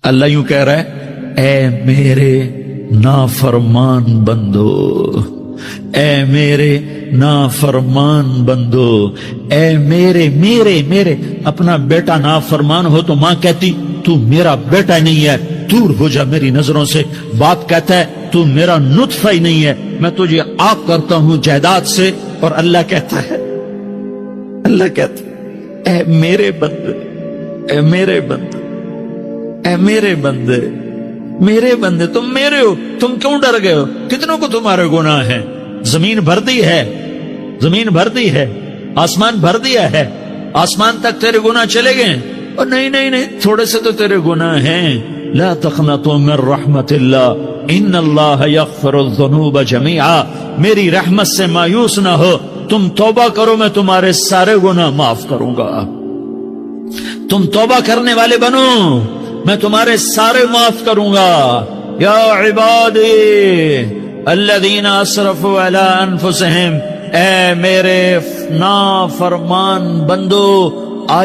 اللہ یوں کہہ رہا ہے، اے میرے نافرمان بندو، اے میرے نافرمان بندو، اے میرے میرے میرے اپنا بیٹا نافرمان ہو تو ماں کہتی تو میرا بیٹا نہیں ہے، دور ہو جا میری نظروں سے۔ باپ کہتا ہے تو میرا نطفہ ہی نہیں ہے، میں تجھے آگ کرتا ہوں جائیداد سے۔ اور اللہ کہتا ہے اے میرے بندے، اے میرے بندے، اے میرے بندے، میرے بندے تم میرے ہو، تم کیوں ڈر گئے ہو؟ کتنوں کو تمہارے گناہ ہیں؟ زمین بھر دی ہے، زمین بھر دی ہے، آسمان بھر دیا ہے، آسمان تک تیرے گناہ چلے گئے۔ اور نہیں تھوڑے سے تو تیرے گناہ ہیں۔ لا تقنطوا من رحمت اللہ ان اللہ یغفر الذنوب جميعا، میری رحمت سے مایوس نہ ہو، تم توبہ کرو میں تمہارے سارے گناہ معاف کروں گا۔ تم توبہ کرنے والے بنو، میں تمہارے سارے معاف کروں گا۔ یا عبادی الذین اسرفوا علی انفسہم، اے میرے نافرمان بندو آ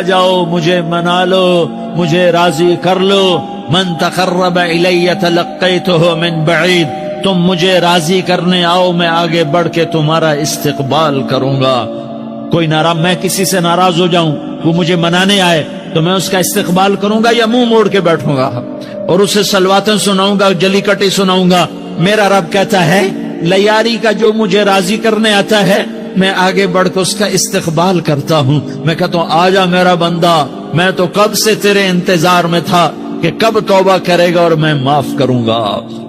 جاؤ مجھے منا لو، مجھے راضی کر لو۔ من تقرب الی تلقیتہ من بعید، تم مجھے راضی کرنے آؤ، میں آگے بڑھ کے تمہارا استقبال کروں گا۔ کوئی ناراض، میں کسی سے ناراض ہو جاؤں، وہ مجھے منانے آئے تو میں اس کا استقبال کروں گا یا منہ موڑ کے بیٹھوں گا اور اسے سلواتیں سناؤں گا، جلی کٹی سناؤں گا؟ میرا رب کہتا ہے لیاری کا جو مجھے راضی کرنے آتا ہے میں آگے بڑھ کے اس کا استقبال کرتا ہوں۔ میں کہتا ہوں آجا میرا بندہ، میں تو کب سے تیرے انتظار میں تھا کہ کب توبہ کرے گا اور میں معاف کروں گا،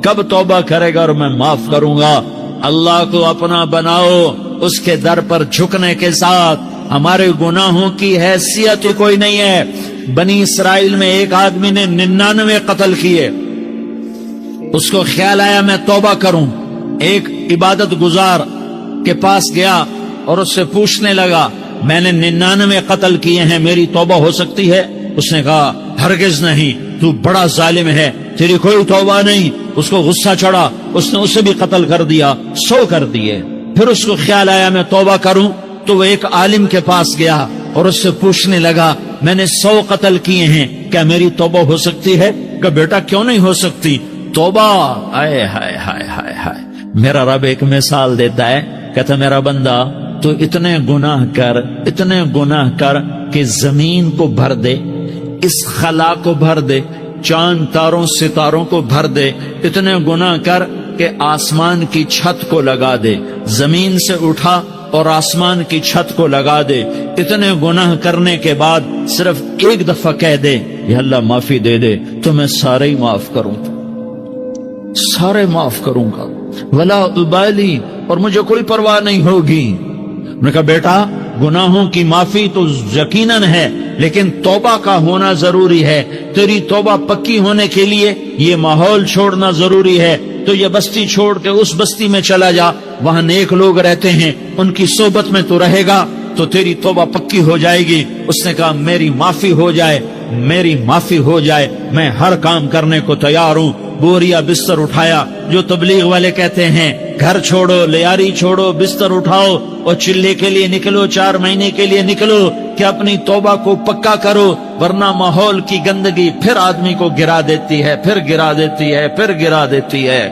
کب توبہ کرے گا اور میں معاف کروں گا۔ اللہ کو اپنا بناؤ، اس کے در پر جھکنے کے ساتھ۔ ہمارے گناہوں کی حیثیت کوئی نہیں ہے۔ بنی اسرائیل میں ایک آدمی نے 99 قتل کیے، اس کو خیال آیا میں توبہ کروں، ایک عبادت گزار کے پاس گیا اور اس سے پوچھنے لگا میں نے 99 قتل کیے ہیں، میری توبہ ہو سکتی ہے؟ اس نے کہا ہرگز نہیں، تو بڑا ظالم ہے، تیری کوئی توبہ نہیں۔ اس کو غصہ چڑھا، اس نے اسے بھی قتل کر دیا، 100 کر دیے۔ پھر اس کو خیال آیا میں توبہ کروں، تو وہ ایک عالم کے پاس گیا اور اس سے پوچھنے لگا میں نے 100 قتل کیے ہیں، کیا میری توبہ ہو سکتی ہے؟ کہ بیٹا کیوں نہیں ہو سکتی توبہ؟ آئے ہائے ہائے ہائے ہائے۔ میرا رب ایک مثال دیتا ہے، کہتا میرا بندہ تو اتنے گناہ کر کہ زمین کو بھر دے، اس خلا کو بھر دے، چاند تاروں ستاروں کو بھر دے، اتنے گناہ کر کہ آسمان کی چھت کو لگا دے، زمین سے اٹھا اور آسمان کی چھت کو لگا دے۔ اتنے گناہ کرنے کے بعد صرف ایک دفعہ کہہ دے یا اللہ معافی دے دے تو میں سارے ہی معاف کروں، سارے معاف کروں گا، ولا ابالی، اور مجھے کوئی پرواہ نہیں ہوگی۔ میں نے کہا بیٹا گناہوں کی معافی تو یقیناً ہے، لیکن توبہ کا ہونا ضروری ہے۔ تیری توبہ پکی ہونے کے لیے یہ ماحول چھوڑنا ضروری ہے۔ تو یہ بستی چھوڑ کے اس بستی میں چلا جا، وہاں نیک لوگ رہتے ہیں، ان کی صحبت میں تو رہے گا تو تیری توبہ پکی ہو جائے گی۔ اس نے کہا میری معافی ہو جائے، میری معافی ہو جائے، میں ہر کام کرنے کو تیار ہوں۔ بوریا بستر اٹھایا، جو تبلیغ والے کہتے ہیں گھر چھوڑو، لیاری چھوڑو، بستر اٹھاؤ اور چلے کے لیے نکلو، 4 مہینے کے لیے نکلو کہ اپنی توبہ کو پکا کرو، ورنہ ماحول کی گندگی پھر آدمی کو گرا دیتی ہے، پھر گرا دیتی ہے، پھر گرا دیتی ہے۔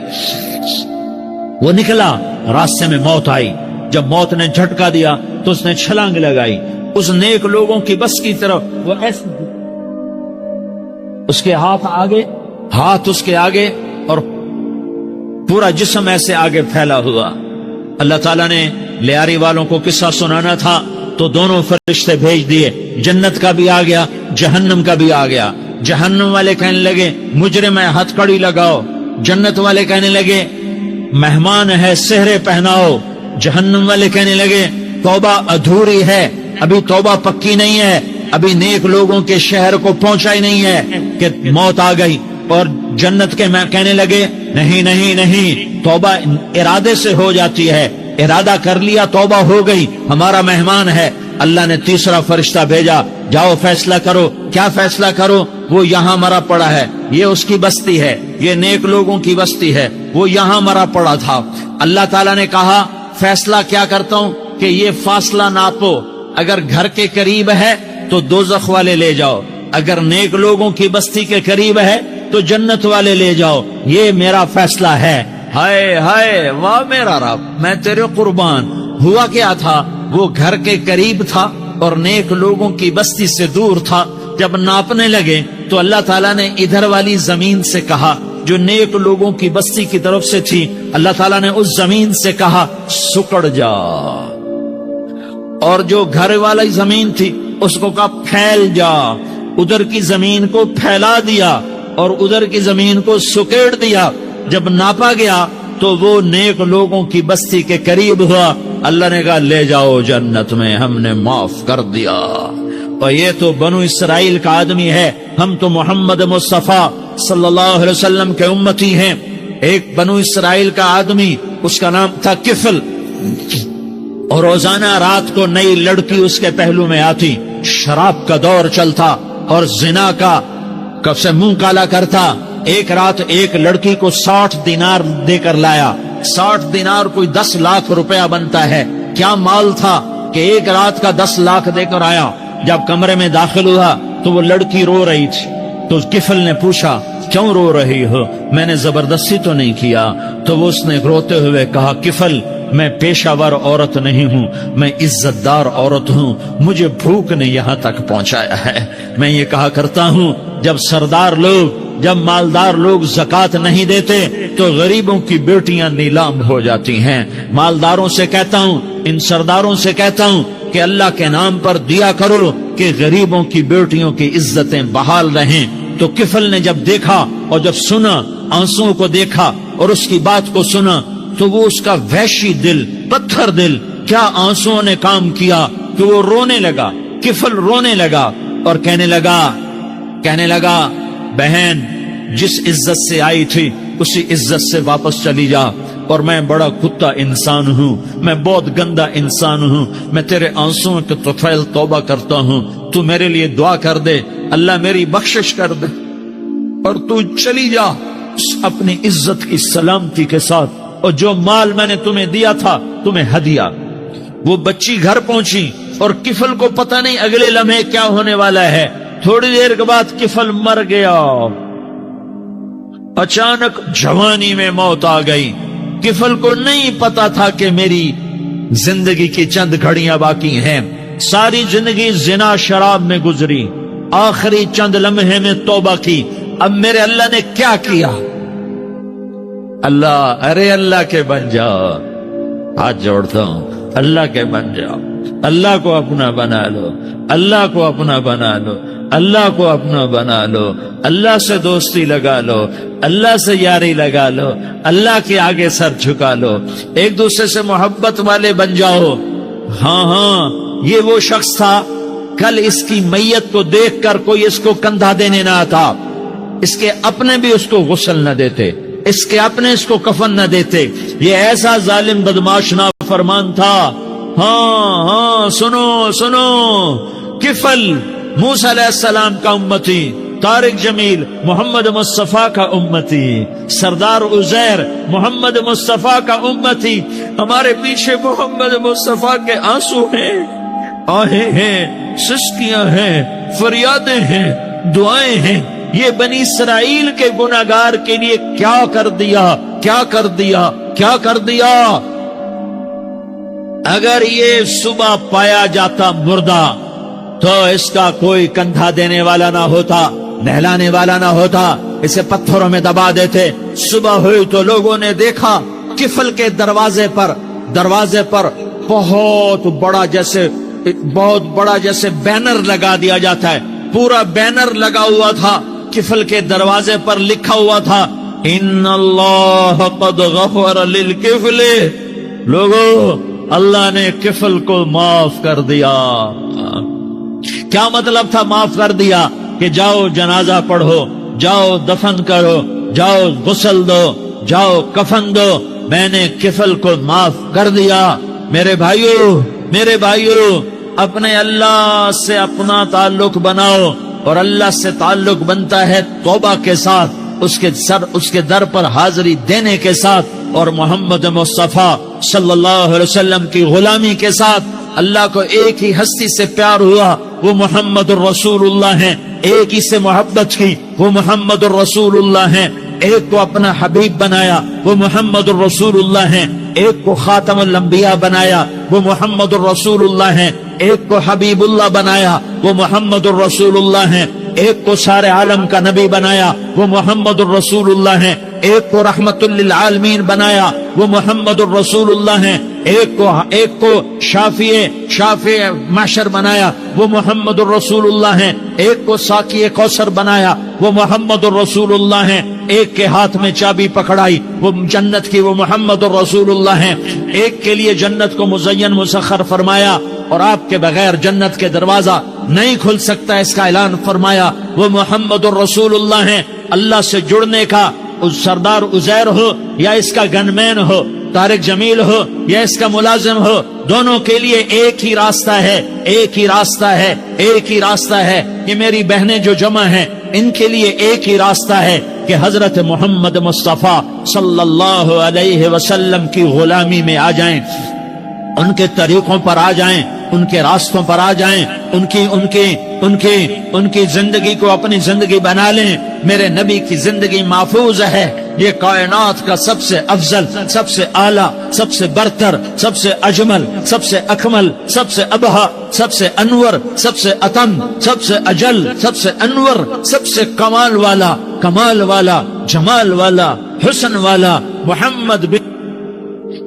وہ نکلا، راستے میں موت آئی، جب موت نے جھٹکا دیا تو اس نے چھلانگ لگائی اس نیک لوگوں کی بس کی طرف۔ وہ ایسے اس کے ہاتھ اس کے آگے اور پورا جسم ایسے آگے پھیلا ہوا۔ اللہ تعالیٰ نے لیاری والوں کو قصہ سنانا تھا تو دونوں فرشتے بھیج دیے، جنت کا بھی آ گیا، جہنم کا بھی آ گیا۔ جہنم والے کہنے لگے مجرم ہے، ہتھ کڑی لگاؤ۔ جنت والے کہنے لگے مہمان ہے، سہرے پہناؤ۔ جہنم والے کہنے لگے توبہ ادھوری ہے، ابھی توبہ پکی نہیں ہے، ابھی نیک لوگوں کے شہر کو پہنچا ہی نہیں ہے کہ موت آ گئی۔ اور جنت کے میں کہنے لگے نہیں، توبہ ارادے سے ہو جاتی ہے، ارادہ کر لیا توبہ ہو گئی، ہمارا مہمان ہے۔ اللہ نے تیسرا فرشتہ بھیجا، جاؤ فیصلہ کرو۔ کیا فیصلہ کرو؟ وہ یہاں مرا پڑا ہے، یہ اس کی بستی ہے، یہ نیک لوگوں کی بستی ہے، وہ یہاں مرا پڑا تھا۔ اللہ تعالیٰ نے کہا فیصلہ کیا کرتا ہوں کہ یہ فاصلہ ناپو، اگر گھر کے قریب ہے تو دوزخ والے لے جاؤ، اگر نیک لوگوں کی بستی کے قریب ہے تو جنت والے لے جاؤ، یہ میرا فیصلہ ہے۔ ہائے ہائے واہ میرا رب، میں تیرے قربان۔ ہوا کیا تھا، وہ گھر کے قریب تھا اور نیک لوگوں کی بستی سے دور تھا۔ جب ناپنے لگے تو اللہ تعالیٰ نے ادھر والی زمین سے کہا جو نیک لوگوں کی بستی کی طرف سے تھی، اللہ تعالیٰ نے اس زمین سے کہا سکڑ جا، اور جو گھر والی زمین تھی اس کو کہا پھیل جا۔ ادھر کی زمین کو پھیلا دیا اور ادھر کی زمین کو سکیڑ دیا۔ جب ناپا گیا تو وہ نیک لوگوں کی بستی کے قریب ہوا۔ اللہ نے کہا لے جاؤ جنت میں، ہم نے معاف کر دیا۔ اور یہ تو بنو اسرائیل کا آدمی ہے، ہم تو محمد مصطفیٰ صلی اللہ علیہ وسلم کے امتی ہیں۔ ایک بنو اسرائیل کا آدمی، اس کا نام تھا کفل، اور روزانہ رات کو نئی لڑکی اس کے پہلو میں آتی۔ شراب کا دور چلتا اور زنا کا کب سے منہ کالا کرتا۔ ایک رات ایک لڑکی کو 60 دینار دے کر لایا۔ 60 دینار کوئی 10 لاکھ روپیہ بنتا ہے۔ کیا مال تھا کہ ایک رات کا 10 لاکھ دے کر آیا۔ جب کمرے میں داخل ہوا تو وہ لڑکی رو رہی تھی، تو کفل نے پوچھا کیوں رو رہی ہو، میں نے زبردستی تو نہیں کیا۔ تو وہ اس نے روتے ہوئے کہا کفل میں پیشہ ور عورت نہیں ہوں، میں عزت دار عورت ہوں، مجھے بھوک نے یہاں تک پہنچایا ہے۔ میں یہ کہا کرتا ہوں جب سردار لوگ، جب مالدار لوگ زکوٰۃ نہیں دیتے تو غریبوں کی بیٹیاں نیلام ہو جاتی ہیں۔ مالداروں سے کہتا ہوں، ان سرداروں سے کہتا ہوں کہ اللہ کے نام پر دیا کرو کہ غریبوں کی بیٹیوں کی عزتیں بحال رہیں۔ تو کفل نے جب دیکھا اور جب سنا، آنسوؤں کو دیکھا اور اس کی بات کو سنا، تو وہ اس کا وحشی دل، پتھر دل، کیا آنسوؤں نے کام کیا کہ وہ رونے لگا۔ کفل رونے لگا اور کہنے لگا بہن جس عزت سے آئی تھی اسی عزت سے واپس چلی جا، اور میں بڑا کتا انسان ہوں، میں بہت گندا انسان ہوں، میں تیرے آنسوؤں کے طفیل توبہ کرتا ہوں، تو میرے لیے دعا کر دے، اللہ میری بخشش کر دے، اور تو چلی جا اپنی عزت کی سلامتی کے ساتھ، اور جو مال میں نے تمہیں دیا تھا تمہیں ہدیہ۔ وہ بچی گھر پہنچی اور کفل کو پتہ نہیں اگلے لمحے کیا ہونے والا ہے۔ تھوڑی دیر کے بعد کفل مر گیا، اچانک جوانی میں موت آ گئی۔ کفل کو نہیں پتا تھا کہ میری زندگی کی چند گھڑیاں باقی ہیں۔ ساری زندگی زنا شراب میں گزری، آخری چند لمحے میں توبہ کی۔ اب میرے اللہ نے کیا کیا؟ اللہ، ارے اللہ کے بن جاؤ، ہاتھ جوڑتا ہوں، اللہ کے بن جاؤ، اللہ کو اپنا بنا لو، اللہ کو اپنا بنا لو، اللہ کو اپنا بنا لو، اللہ سے دوستی لگا لو، اللہ سے یاری لگا لو، اللہ کے آگے سر جھکا لو، ایک دوسرے سے محبت والے بن جاؤ۔ ہاں یہ وہ شخص تھا، کل اس کی میت کو دیکھ کر کوئی اس کو کندھا دینے نہ آتا، اس کے اپنے بھی اس کو غسل نہ دیتے، اس کے اپنے اس کو کفن نہ دیتے۔ یہ ایسا ظالم بدماش نافرمان تھا۔ ہاں سنو، کفل موسیٰ علیہ السلام کا امتی، طارق جمیل محمد مصطفیٰ کا امتی، سردار عزیر محمد مصطفیٰ کا امتی۔ ہمارے پیچھے محمد مصطفیٰ کے آنسو ہیں، آہیں ہیں، سسکیاں ہیں، فریادیں ہیں، دعائیں ہیں۔ یہ بنی اسرائیل کے گناہگار کے لیے کیا کر دیا۔ اگر یہ صبح پایا جاتا مردہ تو اس کا کوئی کندھا دینے والا نہ ہوتا، نہلانے والا نہ ہوتا، اسے پتھروں میں دبا دیتے۔ صبح ہوئی تو لوگوں نے دیکھا کفل کے دروازے پر بہت بڑا جیسے بینر لگا دیا جاتا ہے، پورا بینر لگا ہوا تھا، کفل کے دروازے پر لکھا ہوا تھا ان اللہ قد غفر للکفل، لوگوں اللہ نے کفل کو معاف کر دیا۔ کیا مطلب تھا معاف کر دیا؟ کہ جاؤ جنازہ پڑھو، جاؤ دفن کرو، جاؤ غسل دو، جاؤ کفن دو، میں نے کفل کو معاف کر دیا۔ میرے بھائیو اپنے اللہ سے اپنا تعلق بناؤ، اور اللہ سے تعلق بنتا ہے توبہ کے ساتھ، اس کے در پر حاضری دینے کے ساتھ، اور محمد مصطفیٰ صلی اللہ علیہ وسلم کی غلامی کے ساتھ۔ اللہ کو ایک ہی ہستی سے پیار ہوا، وہ محمد الرسول اللہ ہیں۔ ایک ہی سے محبت کی، وہ محمد الرسول اللہ ہیں، ایک کو اپنا حبیب بنایا، وہ محمد الرسول اللہ ہیں، ایک کو خاتم الانبیاء بنایا، وہ محمد الرسول اللہ ہیں، ایک کو حبیب اللہ بنایا، وہ محمد الرسول اللہ ہیں، ایک کو سارے عالم کا نبی بنایا، وہ محمد الرسول اللہ ہیں، ایک کو رحمت للعالمین بنایا، وہ محمد الرسول اللہ ہیں، ایک کو شافع محشر بنایا، وہ محمد الرسول اللہ ہیں، ایک کو ساقی کوثر بنایا، وہ محمد الرسول اللہ ہیں، ایک کے ہاتھ میں چابی پکڑائی وہ جنت کی، وہ محمد الرسول اللہ ہیں، ایک کے لیے جنت کو مزین مسخر فرمایا اور آپ کے بغیر جنت کے دروازہ نہیں کھل سکتا اس کا اعلان فرمایا، وہ محمد الرسول اللہ ہیں۔ اللہ سے جڑنے کا سردار عزیر ہو یا اس کا گن مین ہو، طارق جمیل ہو یا اس کا ملازم ہو، دونوں کے لیے ایک ہی راستہ ہے، ایک ہی راستہ ہے، ایک ہی راستہ ہے۔ یہ میری بہنیں جو جمع ہیں ان کے لیے ایک ہی راستہ ہے کہ حضرت محمد مصطفیٰ صلی اللہ علیہ وسلم کی غلامی میں آ جائیں، ان کے طریقوں پر آ جائیں، ان کے راستوں پر آ جائیں، ان کی زندگی کو اپنی زندگی بنا لیں۔ میرے نبی کی زندگی محفوظ ہے، یہ کائنات کا سب سے افضل، سب سے اعلیٰ، سب سے برتر، سب سے اجمل، سب سے اکمل، سب سے ابہا، سب سے انور، سب سے اتم، سب سے اجل، سب سے انور، سب سے کمال والا، جمال والا، حسن والا محمد بن،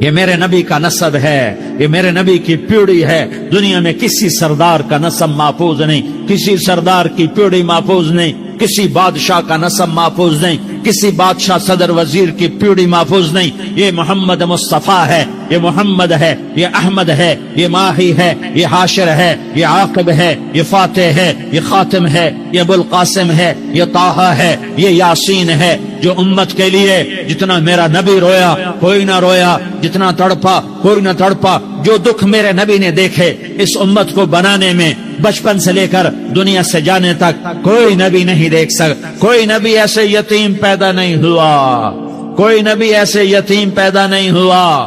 یہ میرے نبی کا نسب ہے، یہ میرے نبی کی پیڑھی ہے۔ دنیا میں کسی سردار کا نسب محفوظ نہیں، کسی سردار کی پیڑھی محفوظ نہیں، کسی بادشاہ کا نسب محفوظ نہیں، کسی بادشاہ صدر وزیر کی پیڑھی محفوظ نہیں۔ یہ محمد مصطفیٰ ہے، یہ محمد ہے، یہ احمد ہے، یہ ماہی ہے، یہ حاشر ہے، یہ عاقب ہے، یہ فاتح ہے، یہ خاتم ہے، یہ ابو القاسم ہے، یہ طٰہٰ ہے، یہ یاسین ہے۔ جو امت کے لیے جتنا میرا نبی رویا کوئی نہ رویا، جتنا تڑپا کوئی نہ تڑپا، جو دکھ میرے نبی نے دیکھے اس امت کو بنانے میں، بچپن سے لے کر دنیا سے جانے تک کوئی نبی نہیں دیکھ سکتا۔ کوئی نبی ایسے یتیم پیدا نہیں ہوا، کوئی نبی ایسے یتیم پیدا نہیں ہوا،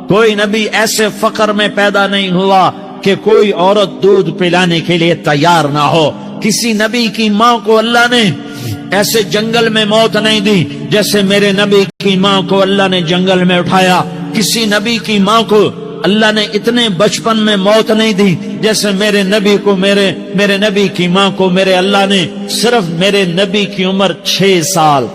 کوئی نبی ایسے فقر میں پیدا نہیں ہوا کہ کوئی عورت دودھ پلانے کے لیے تیار نہ ہو۔ کسی نبی کی ماں کو اللہ نے ایسے جنگل میں موت نہیں دی جیسے میرے نبی کی ماں کو اللہ نے جنگل میں اٹھایا۔ کسی نبی کی ماں کو اللہ نے اتنے بچپن میں موت نہیں دی جیسے میرے نبی کو، میرے نبی کی ماں کو میرے اللہ نے صرف میرے نبی کی عمر 6 سال،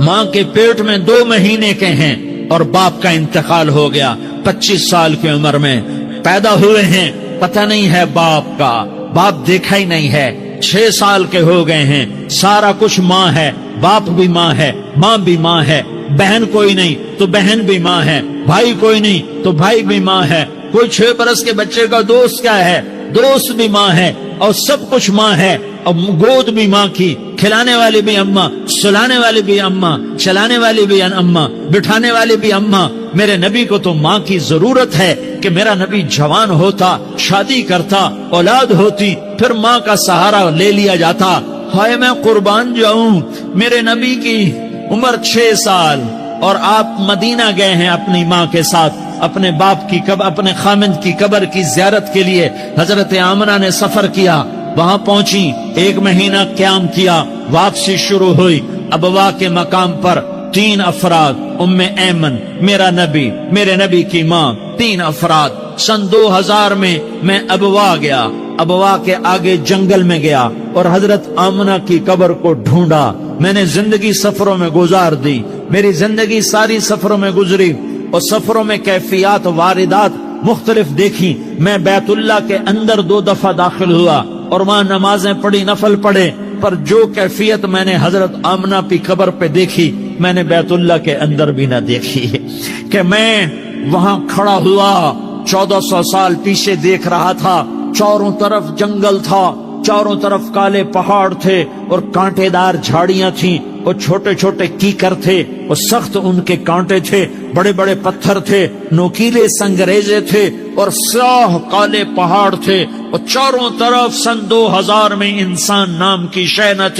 ماں کے پیٹ میں 2 مہینے کے ہیں اور باپ کا انتقال ہو گیا 25 سال کی عمر میں پیدا ہوئے ہیں، پتہ نہیں ہے باپ کا، باپ دیکھا ہی نہیں ہے، 6 سال کے ہو گئے ہیں، سارا کچھ ماں ہے، باپ بھی ماں ہے، ماں بھی ماں ہے، بہن کوئی نہیں تو بہن بھی ماں ہے، بھائی کوئی نہیں تو بھائی بھی ماں ہے، کوئی 6 برس کے بچے کا دوست کیا ہے، دوست بھی ماں ہے، اور سب کچھ ماں ہے، اور گود بھی ماں کی، کھلانے والی بھی اماں، سلانے والی بھی اماں، چلانے والی بھی اماں، بٹھانے والی بھی اماں۔ میرے نبی کو تو ماں کی ضرورت ہے کہ میرا نبی جوان ہوتا، شادی کرتا، اولاد ہوتی، پھر ماں کا سہارا لے لیا جاتا۔ ہائے میں قربان جاؤں، میرے نبی کی عمر 6 سال اور آپ مدینہ گئے ہیں اپنی ماں کے ساتھ، اپنے باپ کی اپنے خامند کی قبر کی زیارت کے لیے حضرت آمنہ نے سفر کیا، وہاں پہنچی، 1 مہینہ قیام کیا، واپسی شروع ہوئی۔ ابوا کے مقام پر 3 افراد، ام ایمن، میرا نبی، میرے نبی کی ماں، 3 افراد۔ سن 2000 میں ابوا گیا، ابوا کے آگے جنگل میں گیا اور حضرت آمنہ کی قبر کو ڈھونڈا۔ میں نے زندگی سفروں میں گزار دی، میری زندگی ساری سفروں میں گزری اور سفروں میں کیفیات واردات مختلف دیکھی۔ میں بیت اللہ کے اندر 2 دفعہ داخل ہوا اور وہاں نمازیں پڑھی، نفل پڑھے، پر جو کیفیت میں نے حضرت آمنہ کی قبر پہ دیکھی میں نے بیت اللہ کے اندر بھی نہ دیکھی، کہ میں وہاں کھڑا ہوا 1400 سال پیچھے دیکھ رہا تھا، چاروں طرف جنگل تھا، چاروں طرف کالے پہاڑ تھے اور کانٹے دار جھاڑیاں تھیں اور چھوٹے چھوٹے کیکر تھے اور سخت ان کے کانٹے تھے، بڑے بڑے پتھر تھے، نوکیلے سنگریزے تھے اور سیاہ کالے پہاڑ تھے اور چاروں طرف سن 2000 میں انسان نام کی شے نہ تھی۔